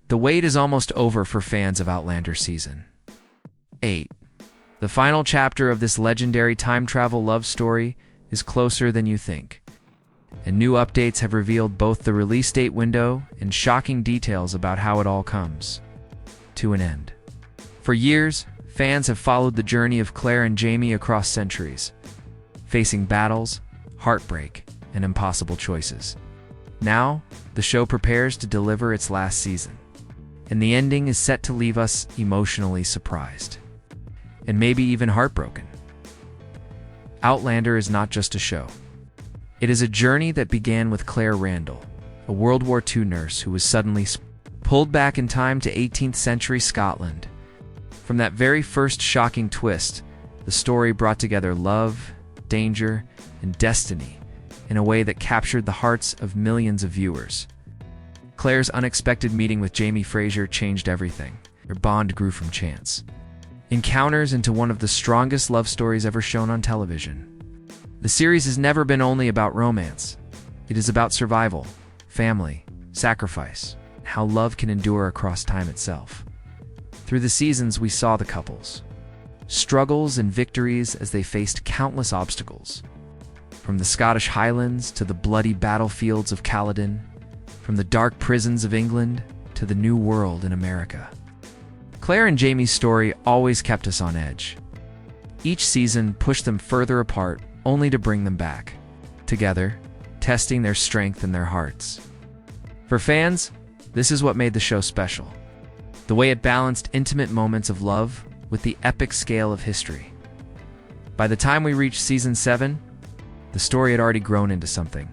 The wait is almost over for fans of Outlander Season 8. The final chapter of this legendary time travel love story is closer than you think, and new updates have revealed both the release date window and shocking details about how it all comes to an end. For years, fans have followed the journey of Claire and Jamie across centuries, facing battles, heartbreak, and impossible choices. Now, the show prepares to deliver its last season, and the ending is set to leave us emotionally surprised, and maybe even heartbroken. Outlander is not just a show. It is a journey that began with Claire Randall, a World War II nurse who was suddenly pulled back in time to 18th century Scotland. From that very first shocking twist, the story brought together love, danger, and destiny in a way that captured the hearts of millions of viewers. Claire's unexpected meeting with Jamie Fraser changed everything. Their bond grew from chance encounters into one of the strongest love stories ever shown on television. The series has never been only about romance. It is about survival, family, sacrifice, and how love can endure across time itself. Through the seasons, we saw the couples' struggles and victories as they faced countless obstacles. From the Scottish Highlands to the bloody battlefields of Caledon, from the dark prisons of England to the New World in America. Claire and Jamie's story always kept us on edge. Each season pushed them further apart, only to bring them back together, testing their strength and their hearts. For fans, this is what made the show special. The way it balanced intimate moments of love with the epic scale of history. By the time we reached Season 7, the story had already grown into something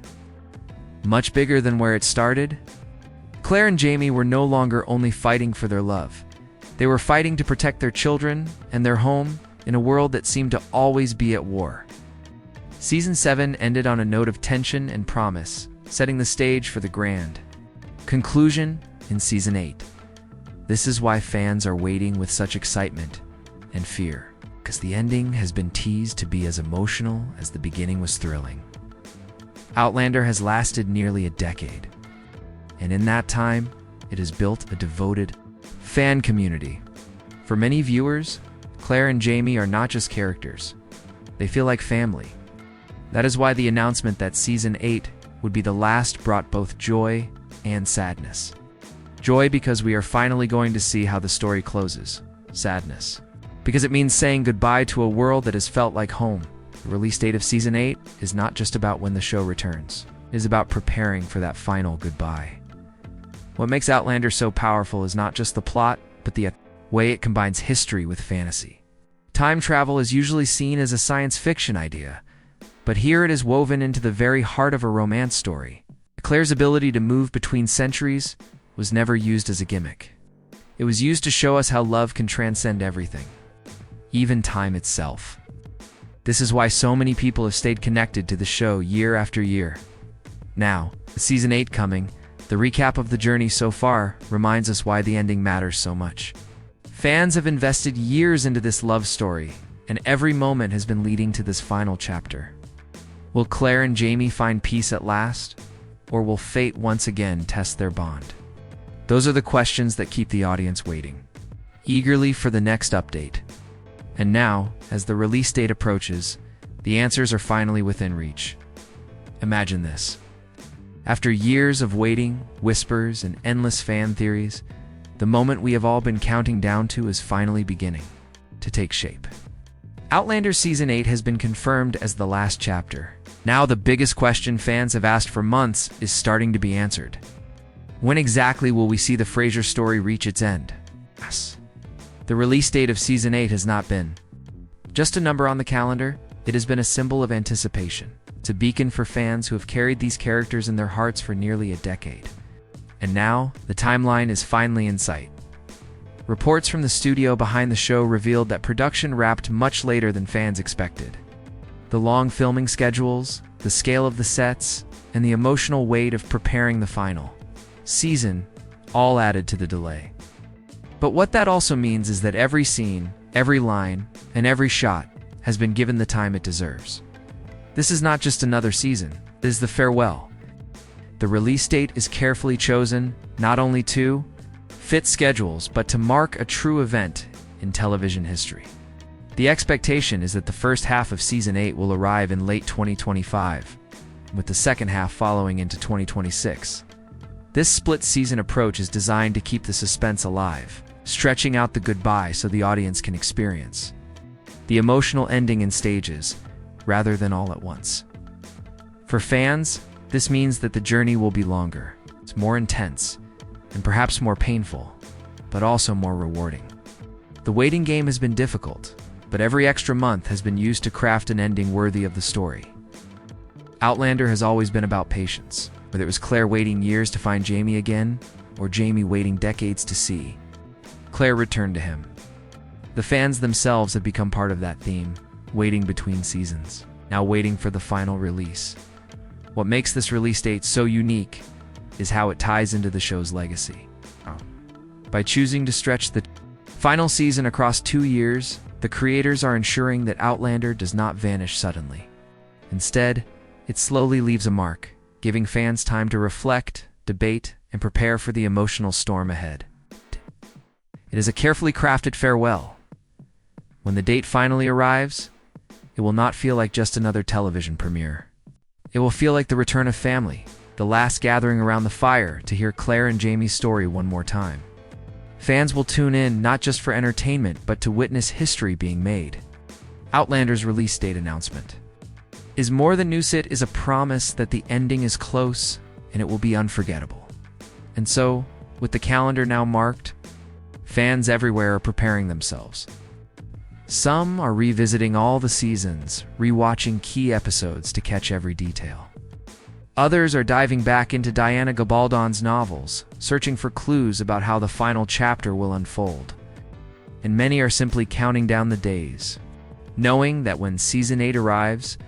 much bigger than where it started. Claire and Jamie were no longer only fighting for their love. They were fighting to protect their children and their home in a world that seemed to always be at war. Season 7 ended on a note of tension and promise, setting the stage for the grand conclusion in Season 8. This is why fans are waiting with such excitement and fear, because the ending has been teased to be as emotional as the beginning was thrilling. Outlander has lasted nearly a decade, and in that time, it has built a devoted fan community. For many viewers, Claire and Jamie are not just characters. They feel like family. That is why the announcement that Season 8 would be the last brought both joy and sadness. Joy because we are finally going to see how the story closes. Sadness because it means saying goodbye to a world that has felt like home. The release date of Season 8 is not just about when the show returns. It is about preparing for that final goodbye. What makes Outlander so powerful is not just the plot, but the way it combines history with fantasy. Time travel is usually seen as a science fiction idea, but here it is woven into the very heart of a romance story. Claire's ability to move between centuries was never used as a gimmick. It was used to show us how love can transcend everything, even time itself. This is why so many people have stayed connected to the show year after year. Now, with Season 8 coming, the recap of the journey so far reminds us why the ending matters so much. Fans have invested years into this love story, and every moment has been leading to this final chapter. Will Claire and Jamie find peace at last, or will fate once again test their bond? Those are the questions that keep the audience waiting, eagerly for the next update. And now, as the release date approaches, the answers are finally within reach. Imagine this. After years of waiting, whispers, and endless fan theories, the moment we have all been counting down to is finally beginning to take shape. Outlander Season 8 has been confirmed as the last chapter. Now the biggest question fans have asked for months is starting to be answered. When exactly will we see the Fraser story reach its end? Yes. The release date of Season 8 has not been just a number on the calendar. It has been a symbol of anticipation. It's a beacon for fans who have carried these characters in their hearts for nearly a decade. And now, the timeline is finally in sight. Reports from the studio behind the show revealed that production wrapped much later than fans expected. The long filming schedules, the scale of the sets, and the emotional weight of preparing the final season all added to the delay. But what that also means is that every scene, every line, and every shot has been given the time it deserves. This is not just another season, it is the farewell. The release date is carefully chosen, not only to fit schedules, but to mark a true event in television history. The expectation is that the first half of Season 8 will arrive in late 2025, with the second half following into 2026. This split-season approach is designed to keep the suspense alive, stretching out the goodbye so the audience can experience the emotional ending in stages, rather than all at once. For fans, this means that the journey will be longer, it's more intense, and perhaps more painful, but also more rewarding. The waiting game has been difficult, but every extra month has been used to craft an ending worthy of the story. Outlander has always been about patience, whether it was Claire waiting years to find Jamie again, or Jamie waiting decades to see Claire return to him. The fans themselves have become part of that theme, waiting between seasons, now waiting for the final release. What makes this release date so unique is how it ties into the show's legacy. By choosing to stretch the final season across 2 years, the creators are ensuring that Outlander does not vanish suddenly. Instead, it slowly leaves a mark, giving fans time to reflect, debate, and prepare for the emotional storm ahead. It is a carefully crafted farewell. When the date finally arrives, it will not feel like just another television premiere. It will feel like the return of family, the last gathering around the fire to hear Claire and Jamie's story one more time. Fans will tune in not just for entertainment, but to witness history being made. Outlander's release date announcement is more than news. It is a promise that the ending is close and it will be unforgettable. And so, with the calendar now marked, fans everywhere are preparing themselves. Some are revisiting all the seasons, rewatching key episodes to catch every detail. Others are diving back into Diana Gabaldon's novels, searching for clues about how the final chapter will unfold. And many are simply counting down the days, knowing that when Season 8 arrives,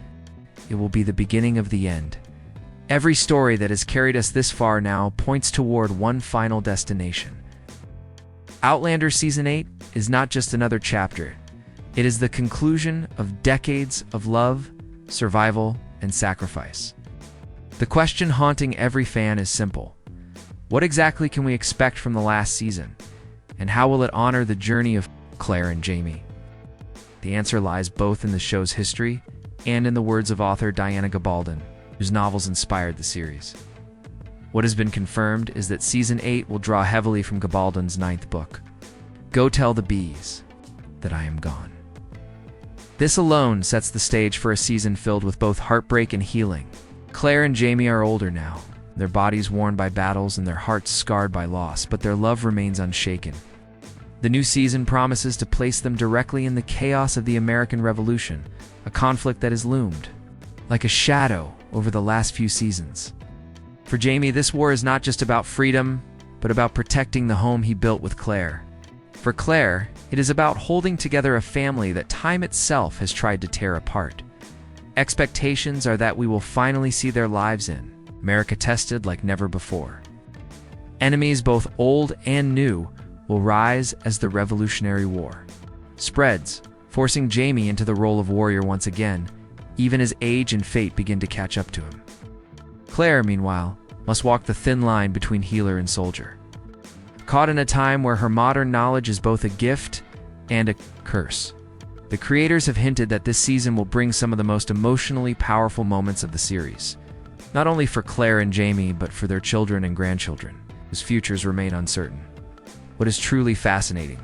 it will be the beginning of the end. Every story that has carried us this far now points toward one final destination. Outlander Season 8 is not just another chapter. It is the conclusion of decades of love, survival, and sacrifice. The question haunting every fan is simple. What exactly can we expect from the last season? And how will it honor the journey of Claire and Jamie? The answer lies both in the show's history and in the words of author Diana Gabaldon, whose novels inspired the series. What has been confirmed is that Season 8 will draw heavily from Gabaldon's 9th book, Go Tell the Bees That I Am Gone. This alone sets the stage for a season filled with both heartbreak and healing. Claire and Jamie are older now, their bodies worn by battles and their hearts scarred by loss, but their love remains unshaken. The new season promises to place them directly in the chaos of the American Revolution, a conflict that has loomed like a shadow over the last few seasons. For Jamie, this war is not just about freedom, but about protecting the home he built with Claire. For Claire, it is about holding together a family that time itself has tried to tear apart. Expectations are that we will finally see their lives in America tested like never before. Enemies both old and new will rise as the Revolutionary War spreads, forcing Jamie into the role of warrior once again, even as age and fate begin to catch up to him. Claire, meanwhile, must walk the thin line between healer and soldier, caught in a time where her modern knowledge is both a gift and a curse. The creators have hinted that this season will bring some of the most emotionally powerful moments of the series, not only for Claire and Jamie, but for their children and grandchildren, whose futures remain uncertain. What is truly fascinating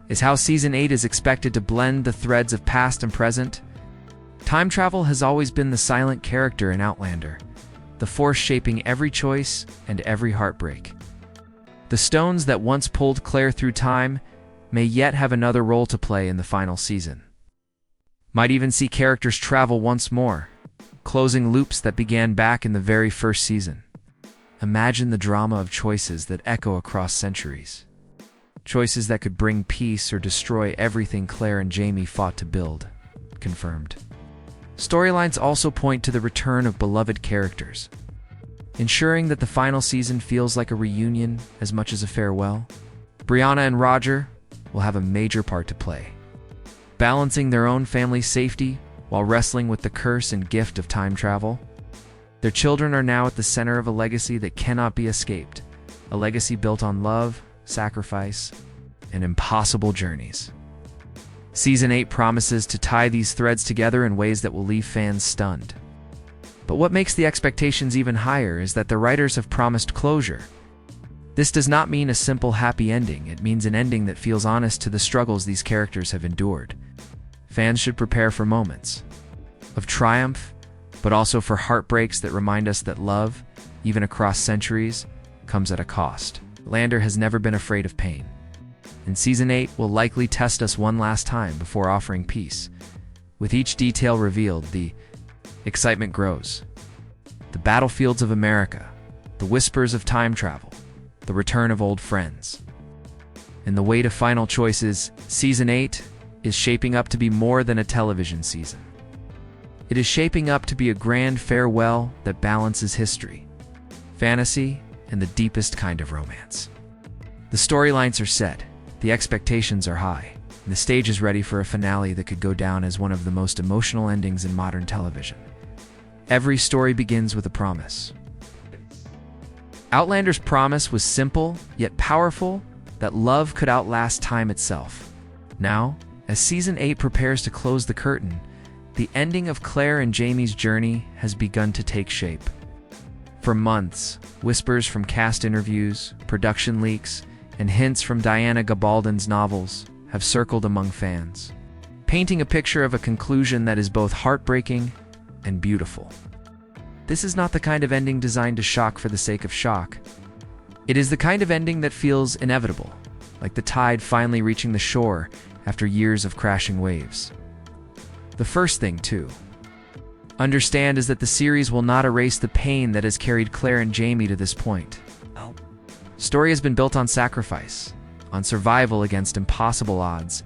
is how Season 8 is expected to blend the threads of past and present. Time travel has always been the silent character in Outlander, the force shaping every choice and every heartbreak. The stones that once pulled Claire through time may yet have another role to play in the final season. Might even see characters travel once more, closing loops that began back in the very first season. Imagine the drama of choices that echo across centuries. Choices that could bring peace or destroy everything Claire and Jamie fought to build. Confirmed. Storylines also point to the return of beloved characters, ensuring that the final season feels like a reunion as much as a farewell. Brianna and Roger will have a major part to play, balancing their own family's safety while wrestling with the curse and gift of time travel. Their children are now at the center of a legacy that cannot be escaped, a legacy built on love, sacrifice, and impossible journeys. Season 8 promises to tie these threads together in ways that will leave fans stunned. But what makes the expectations even higher is that the writers have promised closure. This does not mean a simple happy ending, it means an ending that feels honest to the struggles these characters have endured. Fans should prepare for moments of triumph, but also for heartbreaks that remind us that love, even across centuries, comes at a cost. Outlander has never been afraid of pain, and Season 8 will likely test us one last time before offering peace. With each detail revealed, the excitement grows. The battlefields of America, the whispers of time travel, the return of old friends. And the weight of final choices, Season 8 is shaping up to be more than a television season. It is shaping up to be a grand farewell that balances history, fantasy, and the deepest kind of romance. The storylines are set, the expectations are high, and the stage is ready for a finale that could go down as one of the most emotional endings in modern television. Every story begins with a promise. Outlander's promise was simple, yet powerful, that love could outlast time itself. Now, as Season 8 prepares to close the curtain, the ending of Claire and Jamie's journey has begun to take shape. For months, whispers from cast interviews, production leaks, and hints from Diana Gabaldon's novels have circled among fans, painting a picture of a conclusion that is both heartbreaking and beautiful. This is not the kind of ending designed to shock for the sake of shock. It is the kind of ending that feels inevitable, like the tide finally reaching the shore after years of crashing waves. The first thing, to understand is that the series will not erase the pain that has carried Claire and Jamie to this point. The story has been built on sacrifice, on survival against impossible odds,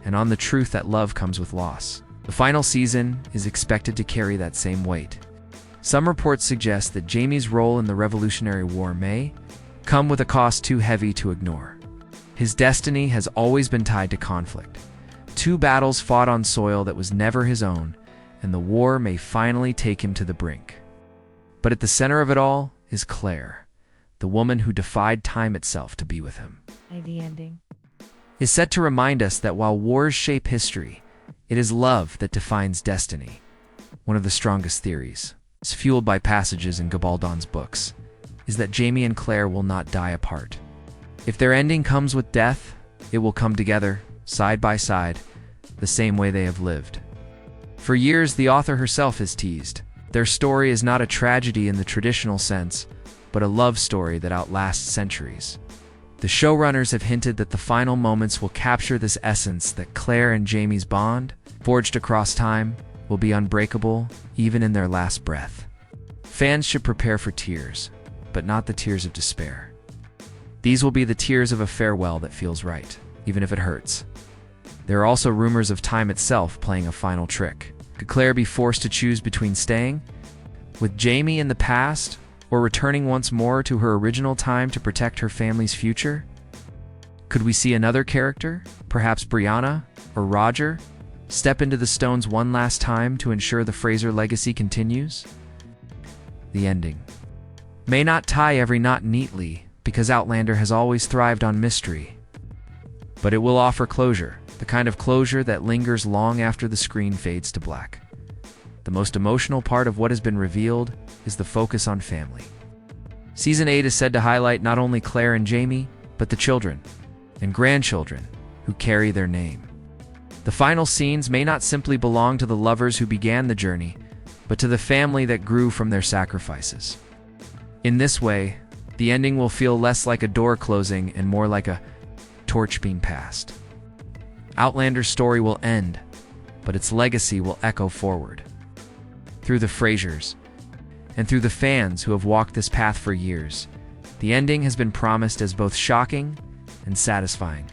and on the truth that love comes with loss. The final season is expected to carry that same weight. Some reports suggest that Jamie's role in the Revolutionary War may come with a cost too heavy to ignore. His destiny has always been tied to conflict. 2 battles fought on soil that was never his own, and the war may finally take him to the brink. But at the center of it all is Claire, the woman who defied time itself to be with him. The ending Is set to remind us that while wars shape history, it is love that defines destiny. One of the strongest theories, fueled by passages in Gabaldon's books, is that Jamie and Claire will not die apart. If their ending comes with death, it will come together, side by side, the same way they have lived. For years, the author herself has teased. Their story is not a tragedy in the traditional sense, but a love story that outlasts centuries. The showrunners have hinted that the final moments will capture this essence, that Claire and Jamie's bond, forged across time, will be unbreakable even in their last breath. Fans should prepare for tears, but not the tears of despair. These will be the tears of a farewell that feels right, even if it hurts. There are also rumors of time itself playing a final trick. Could Claire be forced to choose between staying with Jamie in the past or returning once more to her original time to protect her family's future? Could we see another character, perhaps Brianna or Roger, step into the stones one last time to ensure the Fraser legacy continues? The ending may not tie every knot neatly, because Outlander has always thrived on mystery. But it will offer closure, the kind of closure that lingers long after the screen fades to black. The most emotional part of what has been revealed is the focus on family. Season 8 is said to highlight not only Claire and Jamie, but the children and grandchildren who carry their name. The final scenes may not simply belong to the lovers who began the journey, but to the family that grew from their sacrifices. In this way, the ending will feel less like a door closing and more like a torch being passed. Outlander's story will end, but its legacy will echo forward. Through the Frasers, and through the fans who have walked this path for years, the ending has been promised as both shocking and satisfying.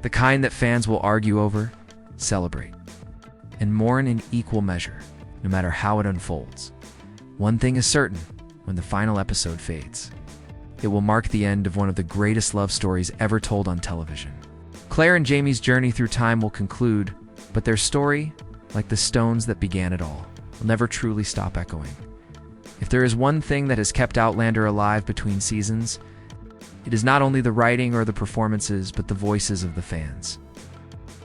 The kind that fans will argue over, celebrate, and mourn in equal measure, no matter how it unfolds. One thing is certain: when the final episode fades, it will mark the end of one of the greatest love stories ever told on television. Claire and Jamie's journey through time will conclude, but their story, like the stones that began it all, will never truly stop echoing. If there is one thing that has kept Outlander alive between seasons, It is not only the writing or the performances, but the voices of the fans.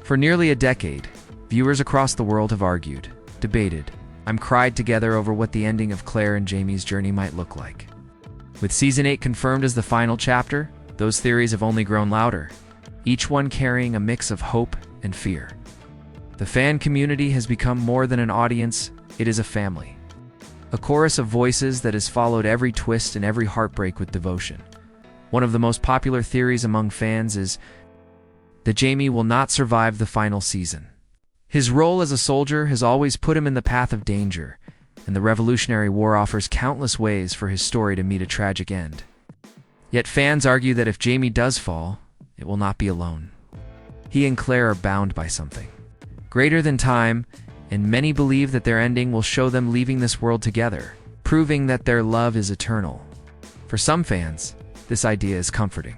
For nearly a decade, viewers across the world have argued, debated, and cried together over what the ending of Claire and Jamie's journey might look like. With Season 8 confirmed as the final chapter, those theories have only grown louder, each one carrying a mix of hope and fear. The fan community has become more than an audience, it is a family. A chorus of voices that has followed every twist and every heartbreak with devotion. One of the most popular theories among fans is that Jamie will not survive the final season. His role as a soldier has always put him in the path of danger, and the Revolutionary War offers countless ways for his story to meet a tragic end. Yet fans argue that if Jamie does fall, it will not be alone. He and Claire are bound by something greater than time, and many believe that their ending will show them leaving this world together, proving that their love is eternal. For some fans, this idea is comforting.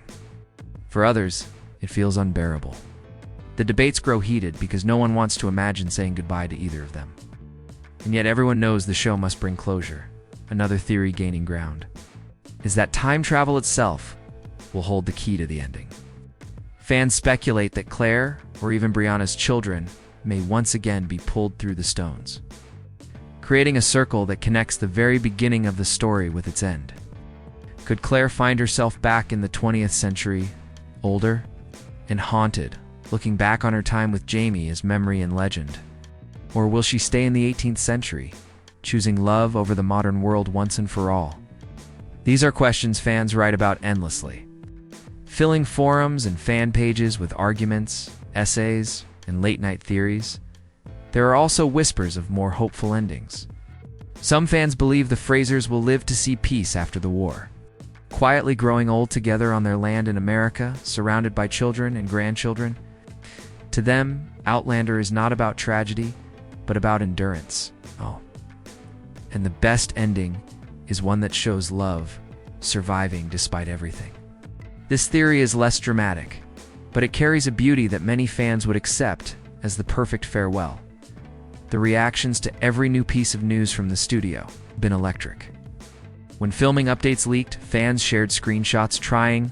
For others, it feels unbearable. The debates grow heated because no one wants to imagine saying goodbye to either of them. And yet everyone knows the show must bring closure. Another theory gaining ground is that time travel itself will hold the key to the ending. Fans speculate that Claire, or even Brianna's children, may once again be pulled through the stones, creating a circle that connects the very beginning of the story with its end. Could Claire find herself back in the 20th century, older and haunted, looking back on her time with Jamie as memory and legend? Or will she stay in the 18th century, choosing love over the modern world once and for all? These are questions fans write about endlessly, filling forums and fan pages with arguments, essays, and late-night theories. There are also whispers of more hopeful endings. Some fans believe the Frasers will live to see peace after the war, quietly growing old together on their land in America, surrounded by children and grandchildren. To them, Outlander is not about tragedy, but about endurance. And the best ending is one that shows love, surviving despite everything. This theory is less dramatic, but it carries a beauty that many fans would accept as the perfect farewell. The reactions to every new piece of news from the studio have been electric. When filming updates leaked, fans shared screenshots trying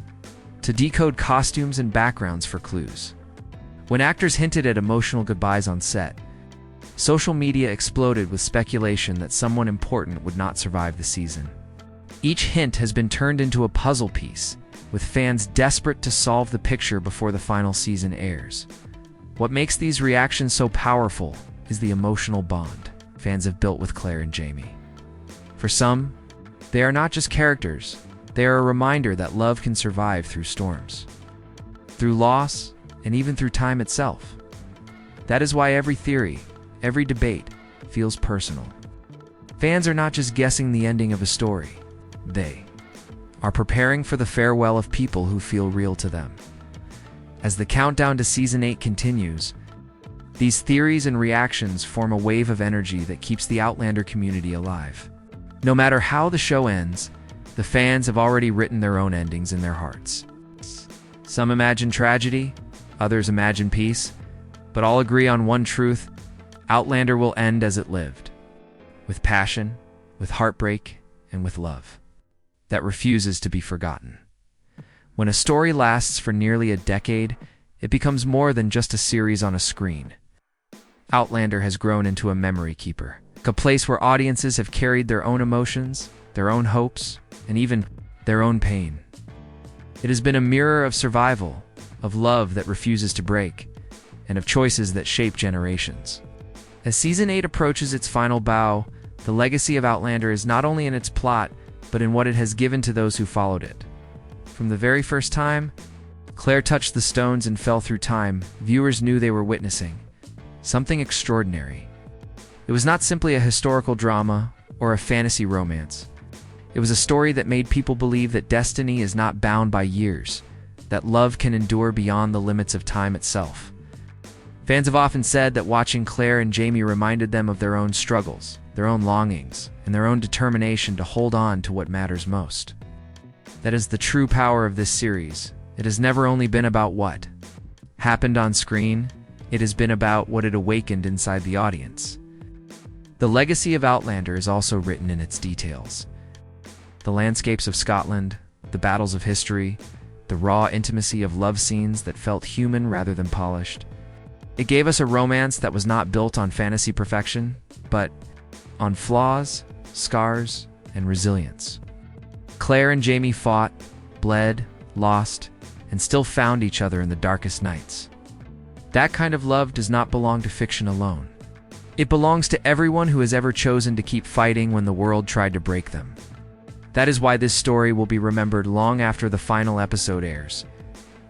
to decode costumes and backgrounds for clues. When actors hinted at emotional goodbyes on set, social media exploded with speculation that someone important would not survive the season. Each hint has been turned into a puzzle piece, with fans desperate to solve the picture before the final season airs. What makes these reactions so powerful is the emotional bond fans have built with Claire and Jamie. For some, they are not just characters, they are a reminder that love can survive through storms, through loss, and even through time itself. That is why every theory, every debate, feels personal. Fans are not just guessing the ending of a story, they are preparing for the farewell of people who feel real to them. As the countdown to Season 8 continues, these theories and reactions form a wave of energy that keeps the Outlander community alive. No matter how the show ends, the fans have already written their own endings in their hearts. Some imagine tragedy, others imagine peace, but all agree on one truth: Outlander will end as it lived, with passion, with heartbreak, and with love that refuses to be forgotten. When a story lasts for nearly a decade, it becomes more than just a series on a screen. Outlander has grown into a memory keeper, a place where audiences have carried their own emotions, their own hopes, and even their own pain. It has been a mirror of survival, of love that refuses to break, and of choices that shape generations. As Season 8 approaches its final bow, the legacy of Outlander is not only in its plot, but in what it has given to those who followed it. From the very first time Claire touched the stones and fell through time, viewers knew they were witnessing something extraordinary. It was not simply a historical drama or a fantasy romance. It was a story that made people believe that destiny is not bound by years, that love can endure beyond the limits of time itself. Fans have often said that watching Claire and Jamie reminded them of their own struggles, their own longings, and their own determination to hold on to what matters most. That is the true power of this series. It has never only been about what happened on screen, it has been about what it awakened inside the audience. The legacy of Outlander is also written in its details. The landscapes of Scotland, the battles of history, the raw intimacy of love scenes that felt human rather than polished. It gave us a romance that was not built on fantasy perfection, but on flaws, scars, and resilience. Claire and Jamie fought, bled, lost, and still found each other in the darkest nights. That kind of love does not belong to fiction alone. It belongs to everyone who has ever chosen to keep fighting when the world tried to break them. That is why this story will be remembered long after the final episode airs.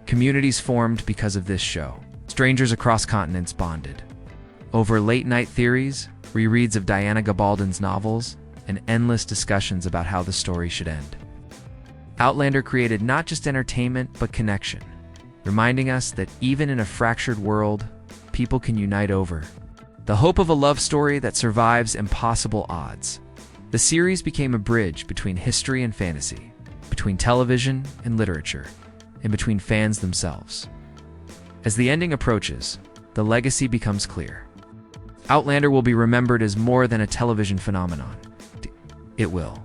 Communities formed because of this show. Strangers across continents bonded. Over late-night theories, rereads of Diana Gabaldon's novels, and endless discussions about how the story should end. Outlander created not just entertainment, but connection, reminding us that even in a fractured world, people can unite over the hope of a love story that survives impossible odds. The series became a bridge between history and fantasy, between television and literature, and between fans themselves. As the ending approaches, the legacy becomes clear. Outlander will be remembered as more than a television phenomenon. It will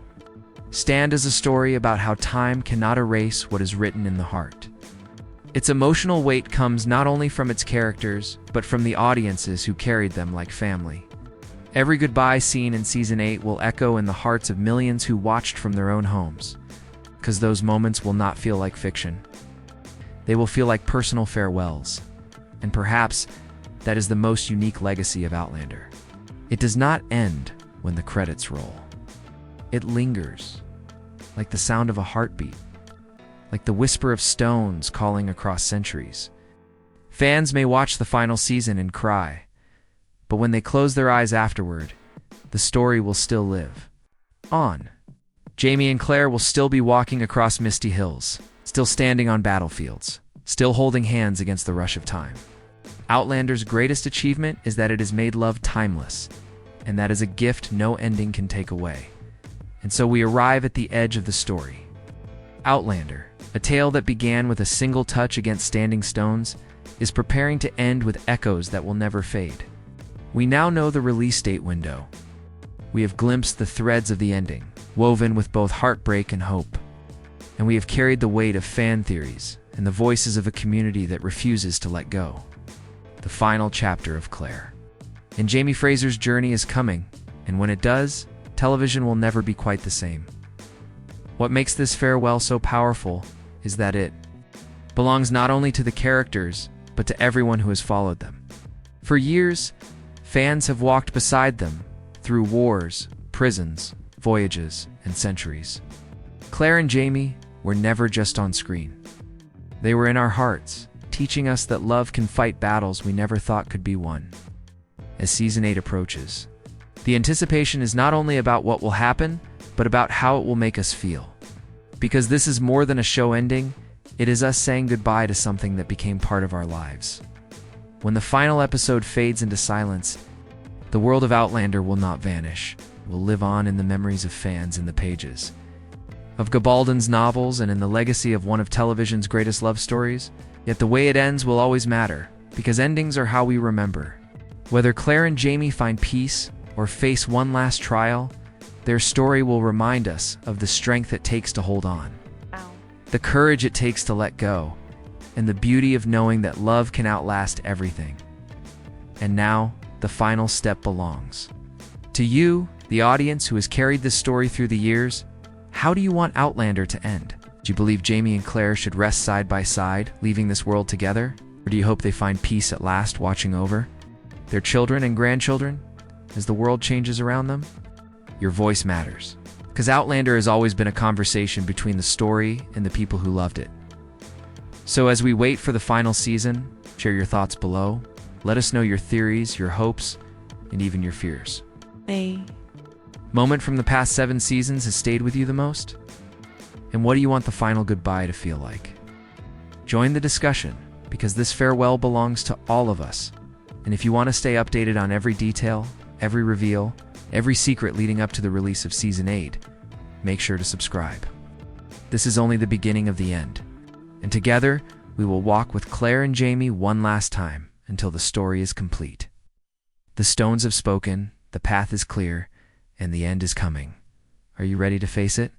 stand as a story about how time cannot erase what is written in the heart. Its emotional weight comes not only from its characters, but from the audiences who carried them like family. Every goodbye scene in Season 8 will echo in the hearts of millions who watched from their own homes, because those moments will not feel like fiction. They will feel like personal farewells, and perhaps that is the most unique legacy of Outlander. It does not end when the credits roll. It lingers, like the sound of a heartbeat, like the whisper of stones calling across centuries. Fans may watch the final season and cry, but when they close their eyes afterward, the story will still live on. Jamie and Claire will still be walking across misty hills, still standing on battlefields, still holding hands against the rush of time. Outlander's greatest achievement is that it has made love timeless, and that is a gift no ending can take away. And so we arrive at the edge of the story. Outlander, a tale that began with a single touch against standing stones, is preparing to end with echoes that will never fade. We now know the release date window. We have glimpsed the threads of the ending, woven with both heartbreak and hope. And we have carried the weight of fan theories and the voices of a community that refuses to let go. The final chapter of Claire. And Jamie Fraser's journey is coming, and when it does, television will never be quite the same. What makes this farewell so powerful is that it belongs not only to the characters, but to everyone who has followed them. For years, fans have walked beside them through wars, prisons, voyages, and centuries. Claire and Jamie were never just on screen. They were in our hearts, teaching us that love can fight battles we never thought could be won. As Season 8 approaches, the anticipation is not only about what will happen, but about how it will make us feel. Because this is more than a show ending, it is us saying goodbye to something that became part of our lives. When the final episode fades into silence, the world of Outlander will not vanish. It will live on in the memories of fans in the pages of Gabaldon's novels and in the legacy of one of television's greatest love stories. Yet the way it ends will always matter, because endings are how we remember. Whether Claire and Jamie find peace or face one last trial, their story will remind us of the strength it takes to hold on, the courage it takes to let go, and the beauty of knowing that love can outlast everything. And now, the final step belongs to you, the audience who has carried this story through the years. How do you want Outlander to end? Do you believe Jamie and Claire should rest side by side, leaving this world together? Or do you hope they find peace at last, watching over their children and grandchildren as the world changes around them? Your voice matters, because Outlander has always been a conversation between the story and the people who loved it. So as we wait for the final season, share your thoughts below. Let us know your theories, your hopes, and even your fears. Moment from the past 7 seasons has stayed with you the most? And what do you want the final goodbye to feel like? Join the discussion, because this farewell belongs to all of us. And if you want to stay updated on every detail, every reveal, every secret leading up to the release of Season 8, make sure to subscribe. This is only the beginning of the end. And together, we will walk with Claire and Jamie one last time until the story is complete. The stones have spoken, the path is clear, and the end is coming. Are you ready to face it?